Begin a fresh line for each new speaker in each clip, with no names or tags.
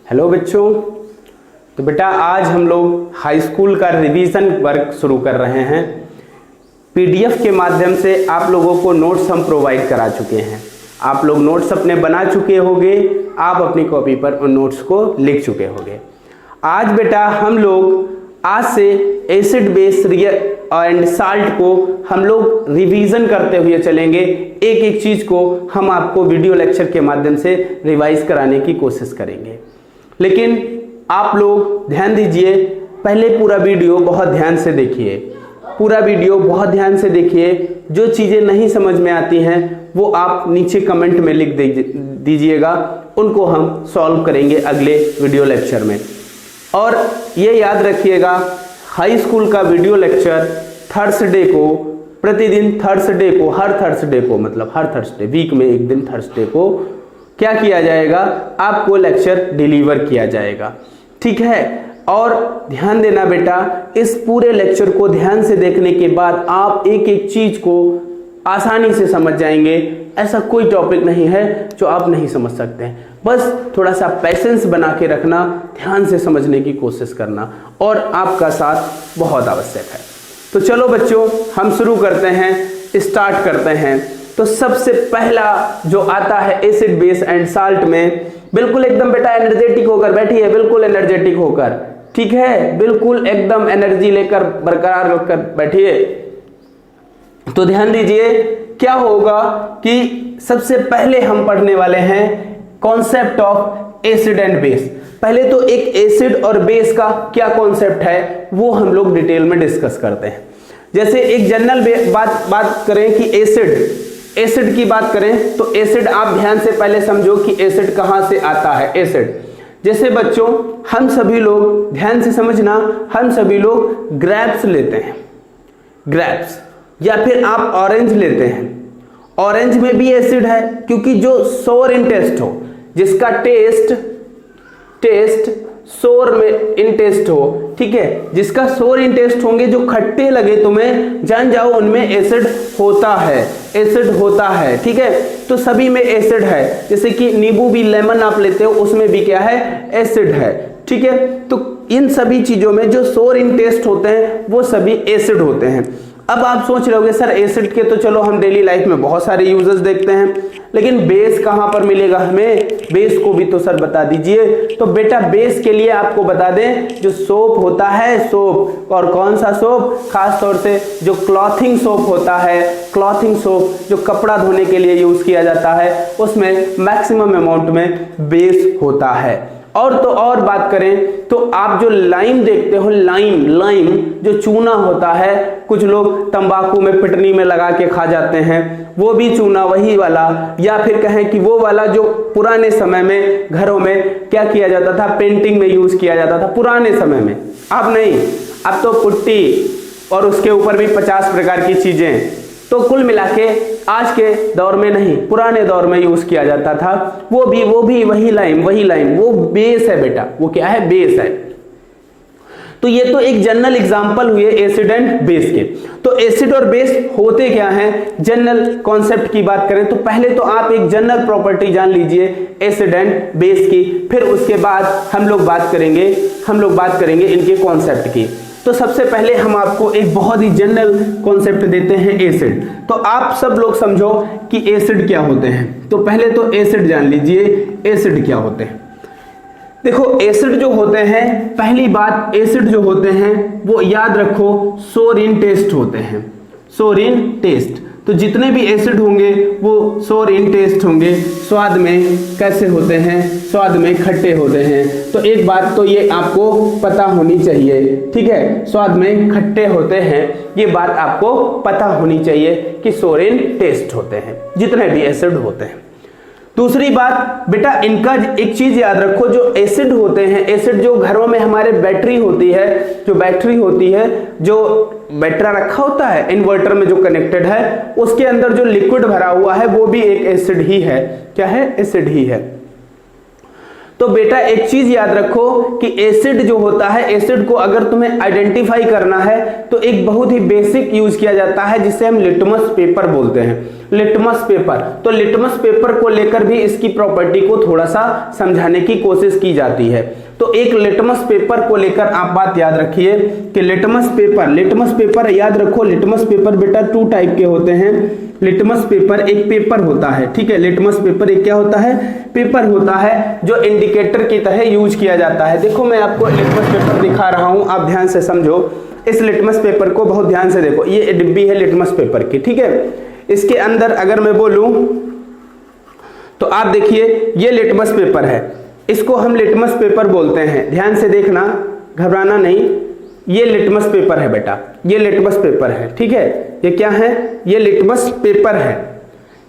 Hello बच्चों। तो बेटा आज हम लोग हाई स्कूल का रिवीजन वर्क शुरू कर रहे हैं। पीडीएफ के माध्यम से आप लोगों को नोट्स हम प्रोवाइड करा चुके हैं। आप लोग नोट्स अपने बना चुके होंगे, आप अपनी कॉपी पर उन नोट्स को लिख चुके होंगे। आज बेटा हम लोग आज से एसिड बेस एंड साल्ट को हम लोग रिवीजन करते हुए चलेंगे। एक एक चीज को हम आपको वीडियो लेक्चर के माध्यम से रिवाइज कराने की कोशिश करेंगे। लेकिन आप लोग ध्यान दीजिए, पहले पूरा वीडियो बहुत ध्यान से देखिए, पूरा वीडियो बहुत ध्यान से देखिए। जो चीज़ें नहीं समझ में आती हैं वो आप नीचे कमेंट में लिख दीजिएगा, उनको हम सॉल्व करेंगे अगले वीडियो लेक्चर में। और ये याद रखिएगा, हाई स्कूल का वीडियो लेक्चर थर्सडे को, प्रतिदिन थर्सडे को, हर थर्सडे को, मतलब हर थर्सडे, वीक में एक दिन थर्सडे को क्या किया जाएगा, आपको लेक्चर डिलीवर किया जाएगा। ठीक है। और ध्यान देना बेटा, इस पूरे लेक्चर को ध्यान से देखने के बाद आप एक एक चीज को आसानी से समझ जाएंगे। ऐसा कोई टॉपिक नहीं है जो आप नहीं समझ सकते हैं। बस थोड़ा सा पेशेंस बना के रखना, ध्यान से समझने की कोशिश करना, और आपका साथ बहुत आवश्यक है। तो चलो बच्चों, हम शुरू करते हैं, स्टार्ट करते हैं। तो सबसे पहला जो आता है एसिड बेस एंड साल्ट में, बिल्कुल एकदम बेटा एनर्जेटिक होकर बैठिए, बिल्कुल एनर्जेटिक होकर, ठीक है, बिल्कुल एकदम एनर्जी लेकर बरकरार होकर बैठिए। तो ध्यान दीजिए क्या होगा कि सबसे पहले हम पढ़ने वाले हैं concept of acid and base. पहले तो एक एसिड और बेस का क्या कॉन्सेप्ट है वो हम लोग डिटेल में डिस्कस करते हैं। जैसे एक जनरल बात करें कि एसिड की बात करें तो एसिड, आप ध्यान से पहले समझो कि एसिड कहां से आता है। एसिड जैसे बच्चों हम सभी लोग, ध्यान से समझना, हम सभी लोग ग्रेप्स लेते हैं, ग्रेप्स, या फिर आप ऑरेंज लेते हैं। ऑरेंज में भी एसिड है, क्योंकि जो सोर इन टेस्ट हो, जिसका टेस्ट सोर में इन टेस्ट हो, ठीक है, जिसका सोर इन टेस्ट होंगे, जो खट्टे लगे तुम्हें, जान जाओ उनमें एसिड होता है, एसिड होता है। ठीक है, तो सभी में एसिड है। जैसे कि नींबू भी, लेमन आप लेते हो, उसमें भी क्या है, एसिड है। ठीक है, तो इन सभी चीजों में जो सोर इन टेस्ट होते हैं वो सभी एसिड होते हैं। अब आप सोच रहे होगे सर एसिड के तो चलो हम डेली लाइफ में बहुत सारे यूजेस देखते हैं, लेकिन बेस कहां पर मिलेगा हमें, बेस को भी तो सर बता दीजिए। तो बेटा बेस के लिए आपको बता दें, जो सोप होता है, सोप, और कौन सा सोप, खास तौर से जो क्लॉथिंग सोप होता है, क्लॉथिंग सोप जो कपड़ा धोने के लिए यूज किया जाता है, उसमें मैक्सिमम अमाउंट में बेस होता है। और तो और बात करें तो आप जो लाइम देखते हो, लाइम जो चूना होता है, कुछ लोग तंबाकू में, पिटनी में लगा के खा जाते हैं, वो भी चूना वही वाला, या फिर कहें कि वो वाला जो पुराने समय में घरों में क्या किया जाता था, पेंटिंग में यूज किया जाता था पुराने समय में। अब नहीं, अब तो पुट्टी और उसके ऊपर भी 50 प्रकार की चीजें। तो कुल मिला के आज के दौर में नहीं, पुराने दौर में यूज किया जाता था, वो भी वही लाइम, वो बेस है बेटा, वो क्या है, बेस है। तो ये तो एक जनरल एग्जांपल हुए एसिड एंड बेस के। तो एसिड और बेस होते क्या हैं, जनरल कॉन्सेप्ट की बात करें तो पहले तो आप एक जनरल प्रॉपर्टी जान लीजिए एसिड एंड बेस की, फिर उसके बाद हम लोग बात करेंगे इनके कॉन्सेप्ट की। तो सबसे पहले हम आपको एक बहुत ही जनरल कॉन्सेप्ट देते हैं, एसिड। तो आप सब लोग समझो कि एसिड क्या होते हैं। तो पहले तो एसिड जान लीजिए, एसिड क्या होते हैं। देखो एसिड जो होते हैं, पहली बात, एसिड जो होते हैं वो याद रखो सोर इन टेस्ट होते हैं, सोर इन टेस्ट। तो जितने भी एसिड होंगे वो सोर इन टेस्ट होंगे, स्वाद में कैसे होते हैं, स्वाद में खट्टे होते हैं। तो एक बात तो ये आपको पता होनी चाहिए, ठीक है, स्वाद में खट्टे होते हैं, ये बात आपको पता होनी चाहिए कि सोर इन टेस्ट होते हैं जितने भी एसिड होते हैं। दूसरी बात बेटा, इनका एक चीज याद रखो, जो एसिड होते हैं, एसिड जो घरों में हमारे बैटरी होती है, जो बैटरा रखा होता है इन्वर्टर में जो कनेक्टेड है, उसके अंदर जो लिक्विड भरा हुआ है वो भी एक एसिड ही है। क्या है, एसिड ही है। तो बेटा एक चीज याद रखो कि एसिड जो होता है, एसिड को अगर तुम्हें आइडेंटिफाई करना है तो एक बहुत ही बेसिक यूज किया जाता है जिसे हम लिटमस पेपर बोलते हैं, लिटमस पेपर। तो लिटमस पेपर को लेकर भी इसकी प्रॉपर्टी को थोड़ा सा समझाने की कोशिश की जाती है। तो एक लिटमस पेपर को लेकर आप बात याद रखिए कि लिटमस पेपर याद रखो, लिटमस पेपर बेटा 2 टाइप के होते हैं। लिटमस पेपर एक पेपर होता है, ठीक है, लिटमस पेपर एक क्या होता है, पेपर होता है जो इंडिकेटर की तरह यूज किया जाता है। देखो मैं आपको लिटमस पेपर दिखा रहा हूं, आप ध्यान से समझो, इस लिटमस पेपर को बहुत ध्यान से देखो, ये डिब्बी है लिटमस पेपर की, ठीक है। इसके अंदर अगर मैं बोलूं तो आप देखिए ये लिटमस पेपर है, इसको हम लिटमस पेपर बोलते हैं, ध्यान से देखना, घबराना नहीं। ये लिटमस पेपर है बेटा, ये लिटमस पेपर है, ठीक है। ये क्या है, ये लिटमस पेपर है,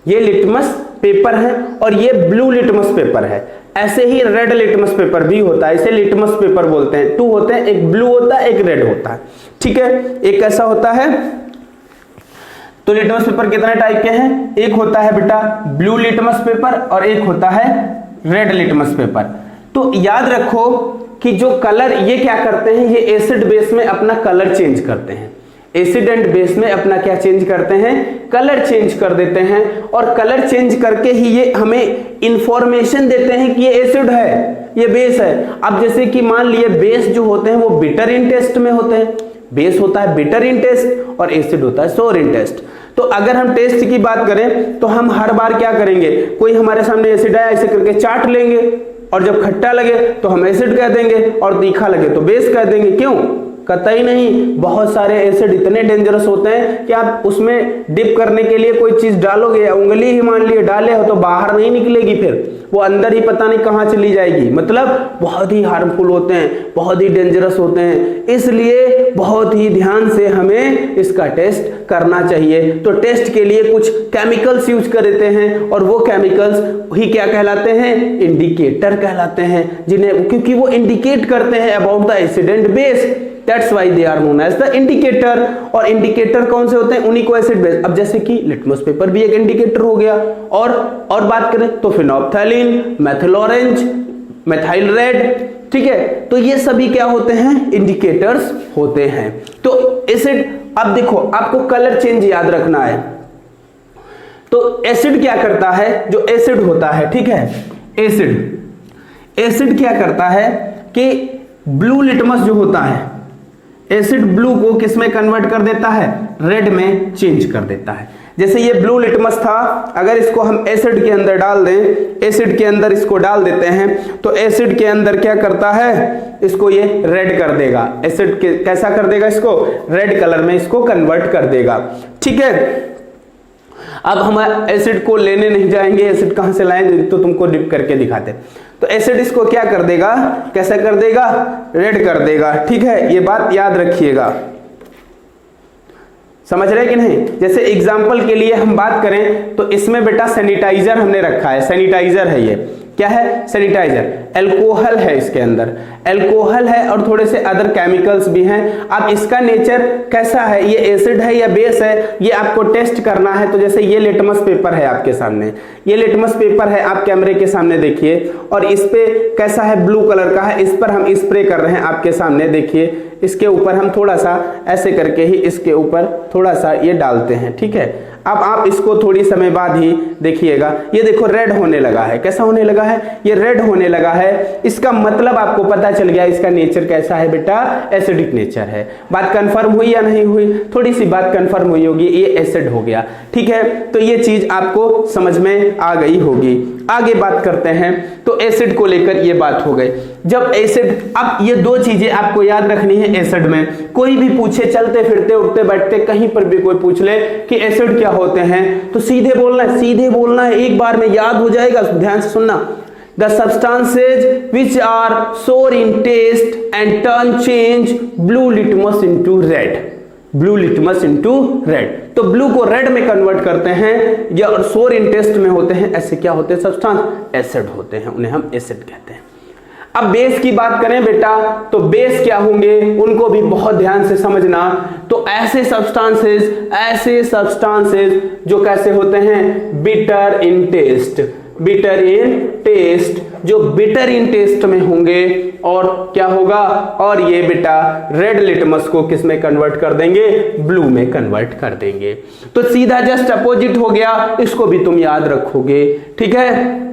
ये लिटमस पेपर है और ये ब्लू लिटमस पेपर है। ऐसे ही रेड लिटमस पेपर भी होता है, इसे लिटमस पेपर बोलते हैं। 2 होते हैं, एक ब्लू होता है, एक रेड होता है, ठीक है। एक ऐसा होता है, तो लिटमस पेपर कितने टाइप के हैं, एक होता है बेटा ब्लू लिटमस पेपर और एक होता है रेड लिटमस पेपर। तो याद रखो कि जो कलर ये क्या करते हैं, ये एसिड बेस में अपना कलर चेंज करते हैं, एसिड एंड बेस में अपना क्या चेंज करते हैं, कलर चेंज कर देते हैं। और कलर चेंज करके ही ये हमें इंफॉर्मेशन देते हैं कि ये एसिड है, ये बेस है। अब जैसे कि मान लिए बेस जो होते हैं वो बिटर इन टेस्ट में होते हैं, बेस होता है बिटर इन टेस्ट और एसिड होता है सोर इन टेस्ट। तो अगर हम टेस्ट की बात करें तो हम हर बार क्या करेंगे, कोई हमारे सामने एसिड आया ऐसे करके चाट लेंगे और जब खट्टा लगे तो हम एसिड कह देंगे और तीखा लगे तो बेस कह देंगे। क्यों, कतई नहीं, बहुत सारे एसिड इतने डेंजरस होते हैं कि आप उसमें डिप करने के लिए कोई चीज डालोगे या उंगली ही मान लिए डाले हो तो बाहर नहीं निकलेगी, फिर वो अंदर ही पता नहीं कहां चली जाएगी। मतलब बहुत ही हार्मफुल होते हैं, बहुत ही डेंजरस होते हैं, इसलिए बहुत ही ध्यान से हमें इसका टेस्ट करना चाहिए। तो टेस्ट के लिए कुछ केमिकल्स यूज करते हैं और वो केमिकल्स ही क्या कहलाते हैं, इंडिकेटर कहलाते हैं, जिन्हें क्योंकि वो इंडिकेट करते हैं about the acid and base, That's why they are known as the indicator। और इंडिकेटर कौन से होते हैं, उन्हीं को एसिड बेस। अब जैसे कि लिटमस पेपर भी एक इंडिकेटर हो गया, और बात करें तो फिनोल्फ्थैलीन, मेथिल ऑरेंज, मेथाइल रेड, ठीक है। तो ये सभी क्या होते हैं, इंडिकेटर्स होते हैं। तो एसिड, अब देखो आपको कलर चेंज याद रखना है। तो एसिड क्या करता है, जो एसिड होता है, ठीक है, एसिड क्या करता है कि ब्लू लिटमस जो होता है, एसिड ब्लू को किस में कन्वर्ट कर देता है, रेड में चेंज कर देता है। जैसे ये ब्लू लिटमस था, अगर इसको हम एसिड के अंदर डाल दें, एसिड के अंदर इसको डाल देते हैं तो एसिड के अंदर क्या करता है, इसको ये रेड कर देगा। एसिड के कैसा कर देगा, इसको रेड कलर में इसको कन्वर्ट कर देगा, ठीक है। अब हम एसिड को लेने नहीं जाएंगे, एसिड कहां से लाएंगे तो तुमको डिप करके दिखाते। तो एसिड इसको क्या कर देगा, कैसा कर देगा, रेड कर देगा, ठीक है। ये बात याद रखिएगा, समझ रहे कि नहीं। जैसे एग्जांपल के लिए हम बात करें तो इसमें बेटा सैनिटाइजर हमने रखा है, सैनिटाइजर है, ये क्या है, सैनिटाइजर, एल्कोहल है इसके अंदर, एल्कोहल है और थोड़े से अदर केमिकल्स भी हैं। अब इसका नेचर कैसा है, ये एसिड है या बेस है, ये आपको टेस्ट करना है। तो जैसे ये लिटमस पेपर है आपके सामने, ये लिटमस पेपर है, आप कैमरे के सामने देखिए, और इस पे कैसा है, ब्लू कलर का है, इस पर हम स्प्रे कर रहे हैं आपके सामने, देखिए इसके ऊपर हम थोड़ा सा ऐसे करके ही इसके ऊपर थोड़ा सा ये डालते हैं, ठीक है। अब आप इसको थोड़ी समय बाद ही देखिएगा, ये देखो रेड होने लगा है, कैसा होने लगा है, ये रेड होने लगा है। इसका मतलब आपको पता चल गया इसका नेचर कैसा है बेटा, एसिडिक नेचर है। बात कंफर्म हुई या नहीं हुई, थोड़ी सी बात कंफर्म हुई होगी, ये एसिड हो गया, ठीक है। तो ये चीज आपको समझ में आ गई होगी। आगे बात करते हैं, तो एसिड को लेकर ये बात हो गई। जब एसिड, अब ये 2 चीजें आपको याद रखनी है एसिड में। कोई भी पूछे, चलते फिरते उठते बैठते कहीं पर भी कोई पूछ ले कि एसिड क्या होते हैं, तो सीधे बोलना है, सीधे बोलना है, एक बार में याद हो जाएगा, ध्यान से सुनना। The substances which are sour in taste and turn change blue litmus into red, blue litmus into red। तो ब्लू को रेड में कन्वर्ट करते हैं या सोर इन टेस्ट में होते हैं, ऐसे क्या होते हैं, सब्सटेंस एसिड होते हैं, उन्हें हम एसिड कहते हैं। अब बेस की बात करें बेटा, तो बेस क्या होंगे उनको भी बहुत ध्यान से समझना। तो ऐसे सब्सटेंसेस जो कैसे होते हैं, bitter in taste, bitter in taste, जो बिटर इन टेस्ट में होंगे, और क्या होगा, और ये बेटा रेड लिटमस को किस में कन्वर्ट कर देंगे, ब्लू में कन्वर्ट कर देंगे। तो सीधा जस्ट अपोजिट हो गया, इसको भी तुम याद रखोगे, ठीक है।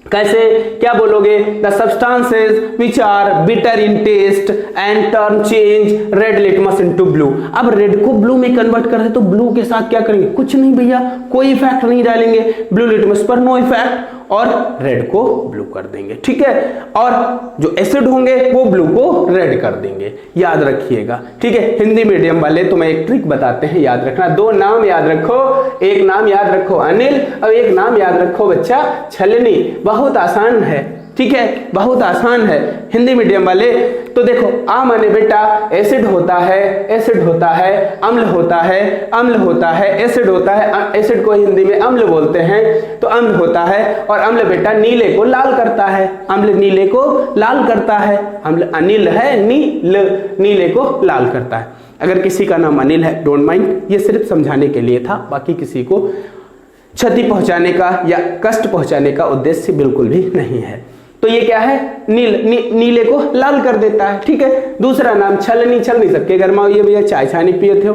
कैसे, क्या बोलोगे, the substances which are bitter in taste and turn change red litmus into blue. अब रेड को ब्लू में कन्वर्ट कर दे तो ब्लू के साथ क्या करेंगे, कुछ नहीं भैया, कोई इफेक्ट नहीं डालेंगे, ब्लू लिटमस पर नो इफेक्ट, और रेड को ब्लू कर देंगे, ठीक है। और जो एसिड होंगे वो ब्लू को रेड कर देंगे, याद रखिएगा, ठीक है। हिंदी मीडियम वाले तुम्हें एक ट्रिक बताते हैं, याद रखना, दो नाम याद रखो, एक नाम याद रखो अनिल और एक नाम याद रखो बच्चा छलनी, बहुत आसान है, ठीक है, बहुत आसान है हिंदी मीडियम वाले। तो देखो आ माने बेटा एसिड होता है, एसिड होता है, अम्ल होता है, अम्ल होता है, एसिड होता है, एसिड को हिंदी में अम्ल बोलते हैं, तो अम्ल होता है, और अम्ल बेटा नीले को लाल करता है, अम्ल नीले को लाल करता है, अम्ल अनिल है, नीले को लाल करता है। अगर किसी का नाम अनिल है डोंट माइंड, ये सिर्फ समझाने के लिए था, बाकी किसी को क्षति पहुंचाने का या कष्ट पहुंचाने का उद्देश्य बिल्कुल भी नहीं है। तो ये क्या है, नीले को लाल कर देता है, ठीक है। दूसरा नाम छलनी, छलनी सबके घर में हुई है भैया, चाय छानी पिए थे,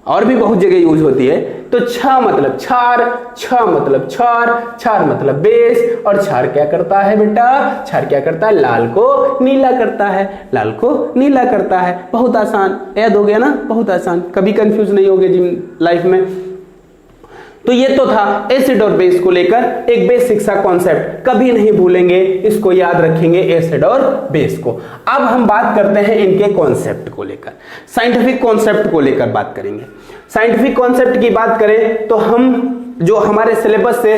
और भी बहुत जगह यूज होती है। तो छ मतलब छार, छ मतलब छार, छार मतलब बेस, और छार क्या करता है बेटा, छार क्या करता है, लाल को नीला करता है, लाल को नीला करता है। बहुत आसान, याद हो गया ना, बहुत आसान, कभी कंफ्यूज नहीं होगे जी लाइफ में। तो ये तो था एसिड और बेस को लेकर एक बेसिक सा कॉन्सेप्ट, कभी नहीं भूलेंगे, इसको याद रखेंगे एसिड और बेस को। अब हम बात करते हैं इनके कॉन्सेप्ट को लेकर, साइंटिफिक कॉन्सेप्ट को लेकर बात करेंगे। साइंटिफिक कॉन्सेप्ट की बात करें तो हम जो हमारे सिलेबस से,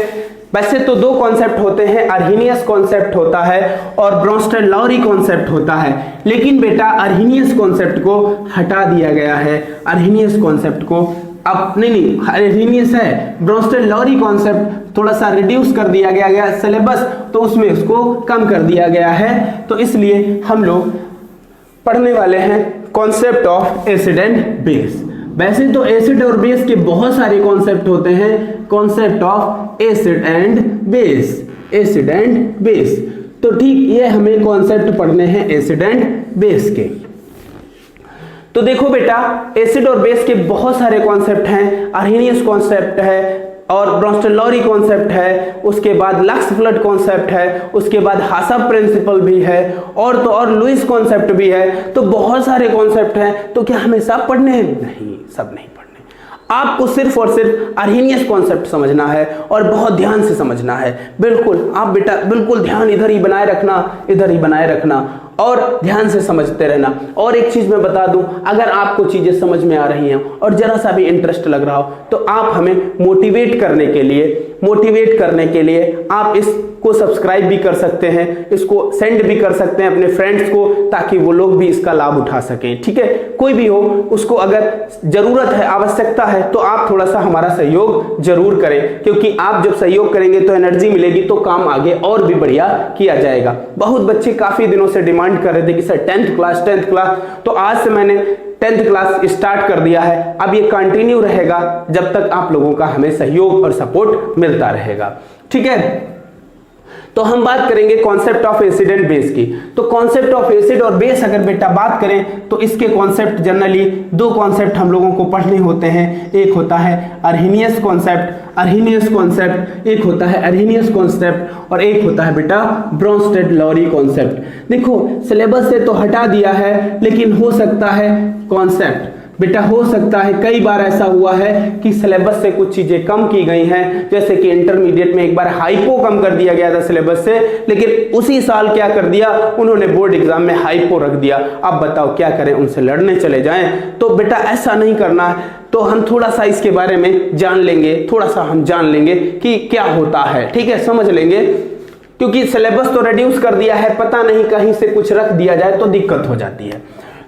वैसे तो दो कॉन्सेप्ट होते हैं, अर्हीनियस कॉन्सेप्ट होता है और ब्रोंस्टेड-लॉरी कॉन्सेप्ट होता है, लेकिन बेटा अर्हीनियस कॉन्सेप्ट को हटा दिया गया है, अर्हीनियस कॉन्सेप्ट को अब नहीं अर्हीनियस है, ब्रोंस्टेड-लॉरी कॉन्सेप्ट थोड़ा सा रिड्यूस कर दिया गया सिलेबस, तो उसमें उसको कम कर दिया गया है। तो इसलिए हम लोग पढ़ने वाले हैं concept of acid and base. वैसे तो एसिड और बेस के बहुत सारे कॉन्सेप्ट होते हैं, concept of acid and base, acid and base. तो ठीक ये हमें कॉन्सेप्ट पढ़ने हैं एसिड एंड बेस के। तो देखो बेटा एसिड और बेस के बहुत सारे कॉन्सेप्ट हैं, अर्हीनियस कॉन्सेप्ट है और ब्रोंस्टेड-लॉरी कॉन्सेप्ट है, उसके बाद लक्स फ्लड कॉन्सेप्ट है, उसके बाद हासब प्रिंसिपल भी है, और तो और लुईस कॉन्सेप्ट भी है। तो बहुत सारे कॉन्सेप्ट हैं, तो क्या हमें सब पढ़ने हैं? नहीं, सब नहीं पढ़ने, आपको सिर्फ और सिर्फ अर्हीनियस कॉन्सेप्ट समझना है और बहुत ध्यान से समझना है। बिल्कुल आप बेटा बिल्कुल ध्यान इधर ही बनाए रखना, इधर ही बनाए रखना और ध्यान से समझते रहना। और एक चीज मैं बता दूं, अगर आपको चीजें समझ में आ रही हैं और जरा सा भी इंटरेस्ट लग रहा हो तो आप हमें मोटिवेट करने के लिए आप इसको सब्सक्राइब भी कर सकते हैं, इसको सेंड भी कर सकते हैं अपने फ्रेंड्स को, ताकि वो लोग भी इसका लाभ उठा सकें। ठीक है, कोई भी हो उसको अगर जरूरत है, आवश्यकता है, तो आप थोड़ा सा हमारा सहयोग जरूर करें, क्योंकि आप जब सहयोग करेंगे तो एनर्जी मिलेगी, तो काम आगे और भी बढ़िया किया जाएगा। बहुत बच्चे काफी दिनों से डिमांड कर रहे थे कि सर 10th क्लास, तो आज से मैंने 10th क्लास स्टार्ट कर दिया है। अब ये कंटिन्यू रहेगा जब तक आप लोगों का हमें सहयोग और सपोर्ट मिलता रहेगा। ठीक है, तो हम बात करेंगे concept of acid and base की। तो कॉन्सेप्ट ऑफ एसिड और बेस अगर बेटा बात करें तो इसके कॉन्सेप्ट जनरली दो कॉन्सेप्ट हम लोगों को पढ़ने होते हैं। एक होता है अर्हीनियस कॉन्सेप्ट, एक होता है अर्हीनियस कॉन्सेप्ट और एक होता है बेटा ब्रोंस्टेड-लॉरी कॉन्सेप्ट। देखो सिलेबस से तो हटा दिया है, लेकिन हो सकता है कॉन्सेप्ट बेटा, हो सकता है कई बार ऐसा हुआ है कि सिलेबस से कुछ चीजें कम की गई हैं, जैसे कि इंटरमीडिएट में एक बार हाइपो कम कर दिया गया था सिलेबस से, लेकिन उसी साल क्या कर दिया उन्होंने, बोर्ड एग्जाम में हाइपो रख दिया। अब बताओ क्या करें, उनसे लड़ने चले जाएं? तो बेटा ऐसा नहीं करना है। तो हम थोड़ा सा इसके बारे में जान लेंगे, थोड़ा सा हम जान लेंगे कि क्या होता है। ठीक है, समझ लेंगे, क्योंकि सिलेबस तो रिड्यूस कर दिया है, पता नहीं कहीं से कुछ रख दिया जाए तो दिक्कत हो जाती है।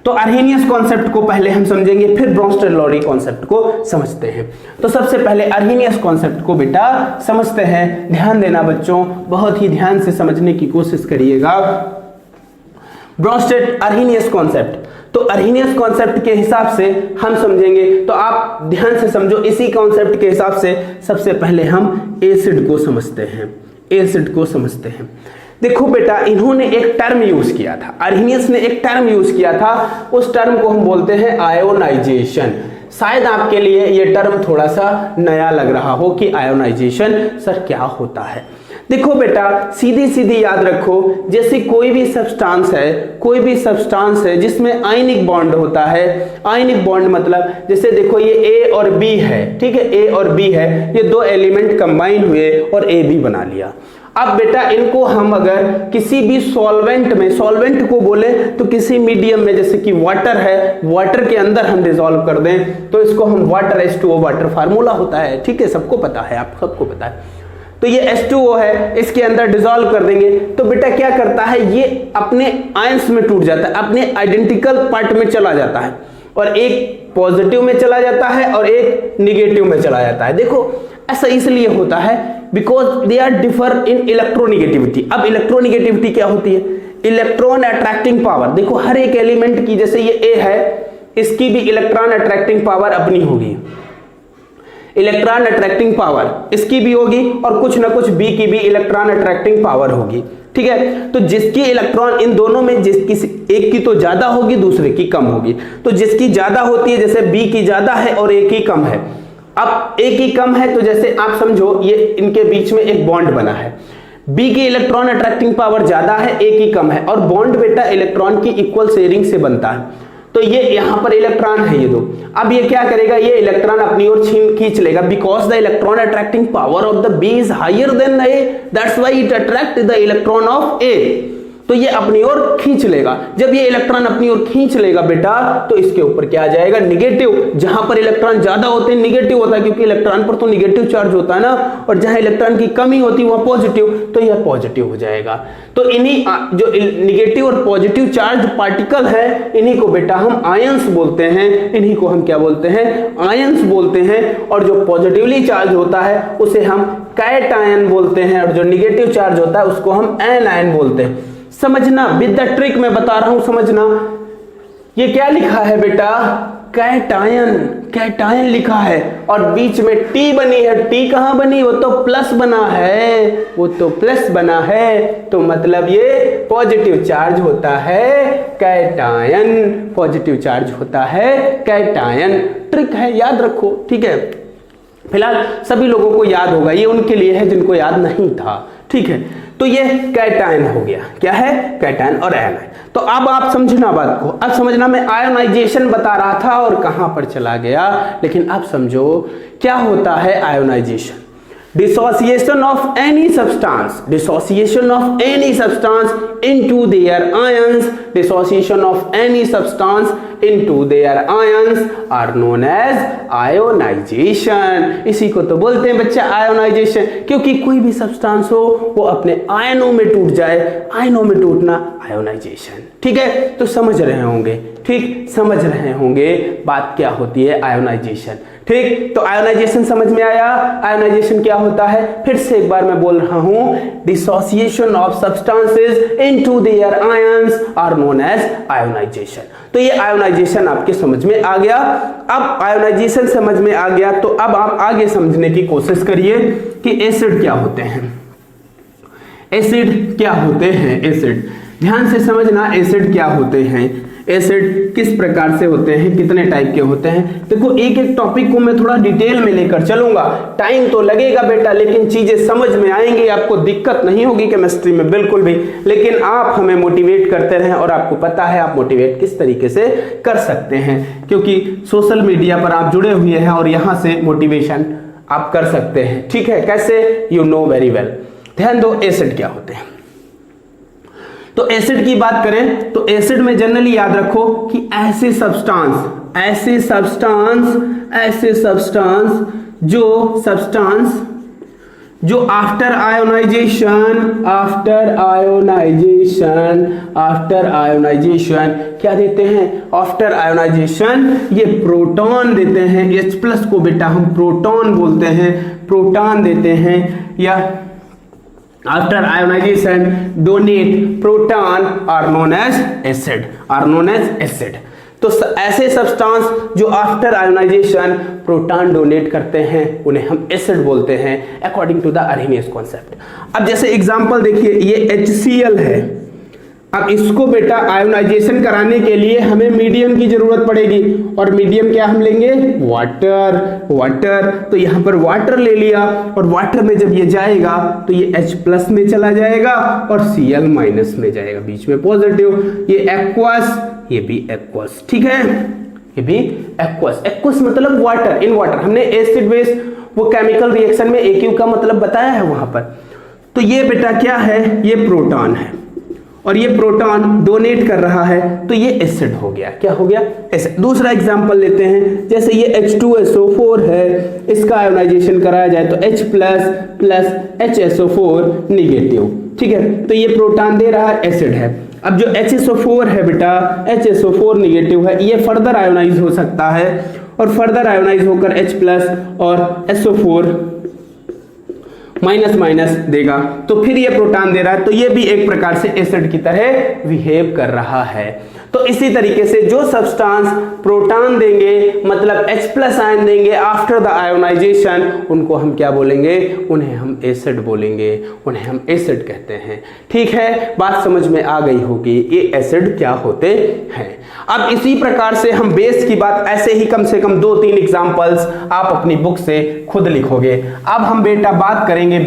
तो अर्हीनियस कॉन्सेप्ट को पहले हम समझेंगे, फिर ब्रोंस्टेड-लॉरी कॉन्सेप्ट को समझते हैं। तो सबसे पहले अर्हीनियस कॉन्सेप्ट को बेटा समझते हैं। ध्यान देना बच्चों, बहुत ही ध्यान से समझने की कोशिश करिएगा। ब्रोंस्टेड अर्हीनियस कॉन्सेप्ट, तो अर्हीनियस कॉन्सेप्ट के हिसाब से हम समझेंगे, तो आप ध्यान से समझो। इसी कॉन्सेप्ट के हिसाब से सबसे पहले हम एसिड को समझते हैं, एसिड को समझते हैं। देखो बेटा, इन्होंने एक टर्म यूज किया था, अर्हीनियस ने एक टर्म यूज किया था, उस टर्म को हम बोलते हैं आयोनाइजेशन। शायद आपके लिए ये टर्म थोड़ा सा नया लग रहा हो कि आयोनाइजेशन सर क्या होता है। देखो बेटा, सीधी सीधी याद रखो, जैसे कोई भी सब्सटेंस है, कोई भी सब्सटेंस है जिसमें आयनिक बॉन्ड होता है। आयनिक बॉन्ड मतलब जैसे देखो ये A और B है, ठीक है, A और B है, ये दो एलिमेंट कंबाइन हुए और AB बना लिया। अब बेटा इनको हम अगर किसी भी सॉल्वेंट में, सॉल्वेंट को बोले तो किसी मीडियम में, जैसे कि वाटर है, वाटर के अंदर हम डिसॉल्व कर दें तो इसको हम वाटर H2O, वाटर फार्मूला होता है, ठीक है, सबको पता है, आप सबको पता है। तो ये H2O है, इसके अंदर डिसॉल्व कर देंगे तो बेटा क्या करता है, ये अपने आयंस में टूट जाता है, अपने आइडेंटिकल पार्ट में चला जाता है, और एक पॉजिटिव में चला जाता है और एक निगेटिव में चला जाता है। देखो ऐसा इसलिए होता है because they are differ in electronegativity. अब इलेक्ट्रोनिगेटिविटी क्या होती है, इलेक्ट्रॉन अट्रैक्टिंग पावर। देखो हर एक एलिमेंट की, जैसे ये A है, इसकी भी इलेक्ट्रॉन अट्रैक्टिंग पावर अपनी होगी, इलेक्ट्रॉन अट्रैक्टिंग पावर इसकी भी होगी, और कुछ ना कुछ B की भी इलेक्ट्रॉन अट्रैक्टिंग पावर होगी, ठीक है। तो जिसकी इलेक्ट्रॉन इन दोनों में जिसकी एक की तो ज्यादा होगी, दूसरे की कम होगी। तो जिसकी ज्यादा होती है, जैसे B की ज्यादा है और A की कम है। अब A की कम है तो जैसे आप समझो ये इनके बीच में एक बॉन्ड बना है, B की इलेक्ट्रॉन अट्रैक्टिंग पावर ज्यादा है, A की कम है, और बॉन्ड बेटा इलेक्ट्रॉन की इक्वल शेयरिंग से बनता है। तो ये यहां पर इलेक्ट्रॉन है ये दो, अब ये क्या करेगा, ये इलेक्ट्रॉन अपनी ओर खींच लेगा, because the electron attracting power of the B is higher than A, that's why it attract the electron of A। तो ये अपनी ओर खींच लेगा। जब ये इलेक्ट्रॉन अपनी ओर खींच लेगा बेटा, तो इसके ऊपर क्या आ जाएगा, निगेटिव। जहां पर इलेक्ट्रॉन ज्यादा होते हैं निगेटिव होता है, क्योंकि इलेक्ट्रॉन पर तो निगेटिव चार्ज होता है ना, और जहां इलेक्ट्रॉन की कमी होती है वहां पॉजिटिव, तो यह पॉजिटिव हो जाएगा। तो इन्हीं जो निगेटिव और पॉजिटिव चार्ज पार्टिकल है, इन्हीं को बेटा हम आयंस बोलते हैं, इन्हीं को हम क्या बोलते हैं, आयंस बोलते हैं। और जो पॉजिटिवली चार्ज होता है उसे हम कैटायन बोलते हैं, और जो निगेटिव चार्ज होता है उसको हम एनायन बोलते हैं। समझना, विद द ट्रिक मैं बता रहा हूं, समझना। ये क्या लिखा है बेटा, कैटायन, कैटायन लिखा है, और बीच में T बनी है। T कहां बनी, वो तो प्लस बना है, वो तो प्लस बना है, तो मतलब ये पॉजिटिव चार्ज होता है, कैटायन, पॉजिटिव चार्ज होता है कैटायन। ट्रिक है, याद रखो, ठीक है। फिलहाल सभी लोगों को याद होगा, ये उनके लिए है जिनको याद नहीं था, ठीक है। तो ये कैटायन हो गया, क्या है, कैटायन और एनायन। तो अब आप समझना बात को, अब समझना, मैं आयोनाइजेशन बता रहा था और कहां पर चला गया, लेकिन अब समझो क्या होता है ionisation. Dissociation of any substance, dissociation of any substance into their ions, dissociation of any substance into their ions are known as ionization। इसी को तो बोलते हैं बच्चा आयोनाइजेशन, क्योंकि कोई भी सब्सटेंस हो वो अपने आयनों में टूट जाए, आयनों में टूटना आयोनाइजेशन, ठीक है। तो समझ रहे होंगे, ठीक, समझ रहे होंगे बात क्या होती है आयोनाइजेशन, ठीक। तो आयोनाइजेशन समझ में आया। आयोनाइजेशन क्या होता है, फिर से एक बार मैं बोल रहा हूं, dissociation of substances into their ions are known as ionisation. तो ये आयोनाइजेशन आपके समझ में आ गया। अब आयोनाइजेशन समझ में आ गया तो अब आप आगे समझने की कोशिश करिए कि एसिड क्या होते हैं। एसिड क्या होते हैं, एसिड ध्यान से समझना, एसिड क्या होते हैं, एसिड किस प्रकार से होते हैं, कितने टाइप के होते हैं। देखो एक एक टॉपिक को मैं थोड़ा डिटेल में लेकर चलूंगा, टाइम तो लगेगा बेटा, लेकिन चीजें समझ में आएंगी, आपको दिक्कत नहीं होगी केमिस्ट्री में बिल्कुल भी। लेकिन आप हमें मोटिवेट करते रहें, और आपको पता है आप मोटिवेट किस तरीके से कर सकते हैं, क्योंकि सोशल मीडिया पर आप जुड़े हुए हैं और यहां से मोटिवेशन आप कर सकते हैं, ठीक है। कैसे, यू नो वेरी वेल। ध्यान दो, एसिड क्या होते हैं। तो एसिड की बात करें तो एसिड में जनरली याद रखो कि ऐसे सब्सटेंस जो आफ्टर आयोनाइजेशन क्या देते हैं, आफ्टर आयोनाइजेशन ये प्रोटॉन देते हैं। H+ को बेटा हम प्रोटॉन बोलते हैं, प्रोटॉन देते हैं, या after ionization donate proton are known as acid, तो ऐसे सब्सटेंस जो आफ्टर आयोनाइजेशन प्रोटॉन डोनेट करते हैं उन्हें हम एसिड बोलते हैं according to the Arrhenius concept. अब जैसे एग्जांपल देखिए, ये HCl है। अब इसको बेटा आयोनाइजेशन कराने के लिए हमें मीडियम की जरूरत पड़ेगी, और मीडियम क्या हम लेंगे, वाटर। तो यहां पर वाटर ले लिया, और वाटर में जब ये जाएगा तो ये H+ में चला जाएगा और Cl- में जाएगा, बीच में पॉजिटिव। ये एक्वस, ये भी एक्वस, ठीक है, ये भी एक्वस। एक्वस मतलब वाटर, इन वाटर। हमने एसिड बेस वो केमिकल रिएक्शन में AQ का मतलब बताया है वहां पर। तो ये बेटा क्या है, ये प्रोटॉन है, और ये प्रोटॉन डोनेट कर रहा है, तो ये एसिड हो गया। क्या हो गया, एसिड। दूसरा एग्जांपल लेते हैं, जैसे ये H2SO4 है, इसका आयोनाइजेशन कराया जाए तो H+ HSO4 निगेटिव, ठीक है। तो ये प्रोटॉन दे रहा है, एसिड है। अब जो HSO4 है बेटा, HSO4 निगेटिव है, ये फर्दर आयोनाइज हो सकता है, और फर्दर आयोनाइज होकर H+ और SO4 माइनस देगा, तो फिर ये प्रोटॉन दे रहा है, तो ये भी एक प्रकार से एसिड की तरह बिहेव कर रहा है। तो इसी तरीके से जो सब्सटेंस प्रोटॉन देंगे, मतलब H+ आयन देंगे आफ्टर द आयोनाइजेशन, उनको हम क्या बोलेंगे, उन्हें हम एसिड बोलेंगे, उन्हें हम एसिड कहते हैं। ठीक है, बात समझ में आ गई होगी ये एसिड क्या होते हैं। अब इसी प्रकार से हम बेस की बात ऐसे ही कम से कम 2-3 एग्जांपल्स आप अपनी बुक से खुद लिखोगे। अब हम बेटा बात करेंगे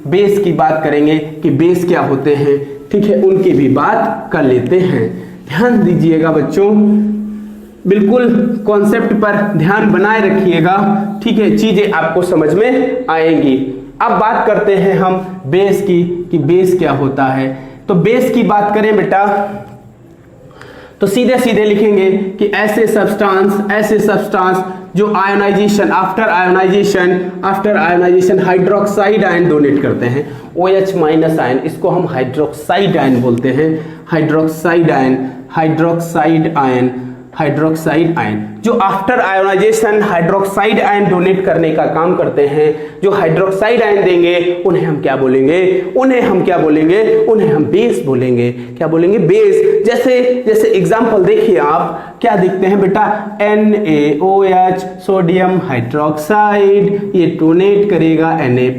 बेस की बात करेंगे कि बेस क्या होते हैं, ठीक है, उनकी भी बात कर लेते हैं। ध्यान दीजिएगा बच्चों, बिल्कुल कॉन्सेप्ट पर ध्यान बनाए रखिएगा, ठीक है, चीजें आपको समझ में आएंगी। अब बात करते हैं हम बेस की कि बेस क्या होता है। तो बेस की बात करें बेटा तो सीधे सीधे लिखेंगे कि ऐसे सब्सटेंस जो ionisation after ionisation hydroxide ion donate करते हैं, OH- आयन, इसको हम हाइड्रोक्साइड आयन बोलते हैं, हाइड्रोक्साइड आयन जो after ionisation hydroxide ion donate करने का काम करते हैं। जो हाइड्रोक्साइड आयन देंगे उन्हें हम क्या बोलेंगे, उन्हें हम बेस बोलेंगे। क्या बोलेंगे, बेस। जैसे एग्जांपल देखिए आप, क्या देखते हैं बेटा, NaOH सोडियम हाइड्रोक्साइड, ये डोनेट करेगा Na+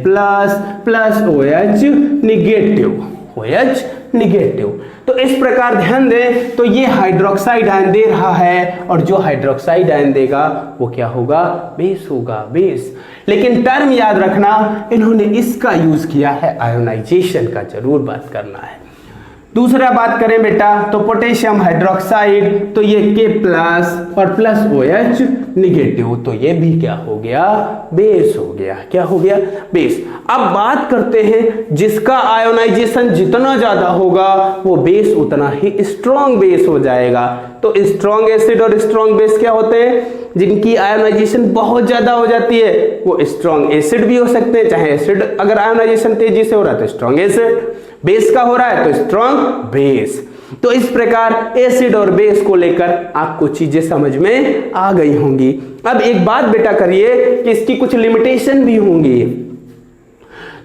OH निगेटिव। तो इस प्रकार ध्यान दें, तो ये हाइड्रोक्साइड आयन दे रहा है, और जो हाइड्रोक्साइड आयन देगा वो क्या होगा, बेस होगा, बेस। लेकिन टर्म याद रखना, इन्होंने इसका यूज किया है, आयोनाइजेशन का जरूर बात करना है। दूसरा बात करें बेटा तो पोटेशियम हाइड्रोक्साइड, तो ये K+ और +OH निगेटिव, तो ये भी क्या हो गया, बेस हो गया। क्या हो गया, बेस। अब बात करते हैं जिसका आयोनाइजेशन जितना ज्यादा होगा वो बेस उतना ही स्ट्रॉन्ग बेस हो जाएगा। तो स्ट्रॉन्ग एसिड और स्ट्रॉन्ग बेस क्या होते हैं, जिनकी आयोनाइजेशन बहुत ज्यादा हो जाती है वो स्ट्रॉन्ग एसिड भी हो सकते हैं, चाहे एसिड अगर आयोनाइजेशन तेजी से हो रहा है तो स्ट्रॉन्ग एसिड, बेस का हो रहा है तो स्ट्रॉन्ग बेस। तो इस प्रकार एसिड और बेस को लेकर आपको चीजें समझ में आ गई होंगी। अब एक बात बेटा करिए कि इसकी कुछ लिमिटेशन भी होंगी।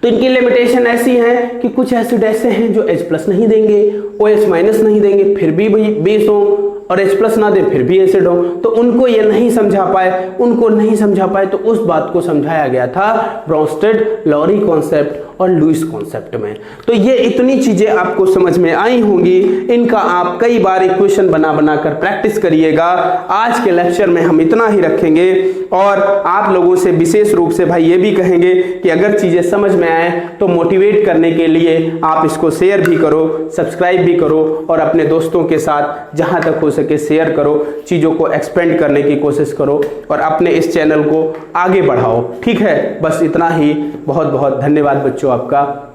तो इनकी लिमिटेशन ऐसी है कि कुछ एसिड ऐसे हैं जो H+ नहीं देंगे, OH- नहीं देंगे, फिर भी बेस हो, और H+ ना दे फिर भी एसिड हो। तो उनको ये नहीं समझा पाए, तो उस बात को समझाया गया था ब्रोंस्टेड लॉरी कॉन्सेप्ट और लुईस कॉन्सेप्ट में। तो ये इतनी चीजें आपको समझ में आई होंगी, इनका आप कई बार क्वेश्चन बना कर प्रैक्टिस करिएगा। आज के लेक्चर में हम इतना ही रखेंगे, और आप लोगों से विशेष रूप से भाई ये भी कहेंगे कि अगर चीजें समझ में आए तो मोटिवेट करने के लिए आप इसको शेयर भी करो, सब्सक्राइब भी करो, और अपने दोस्तों के साथ जहां तक हो सके शेयर करो, चीजों को एक्सपेंड करने की कोशिश करो, और अपने इस चैनल को आगे बढ़ाओ। ठीक है, बस इतना ही। बहुत बहुत धन्यवाद बच्चों आपका।